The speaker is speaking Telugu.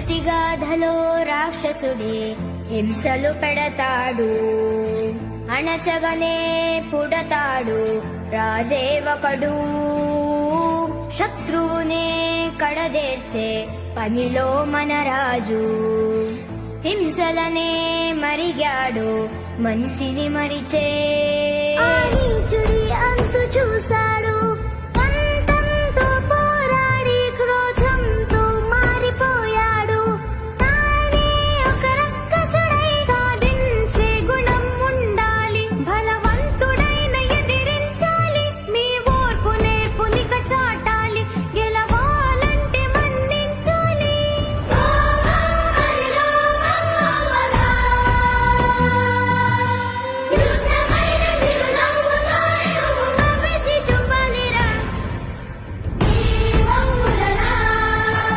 ప్రతిగాధలో రాక్షసుడే హింసలు పెడతాడు, అణచగనే పుడతాడు రాజే ఒకడు. శత్రువునే కడదేర్చే పనిలో మన రాజు, హింసలనే మరిగాడు మంచిని మరిచే. ఆ నీచుడి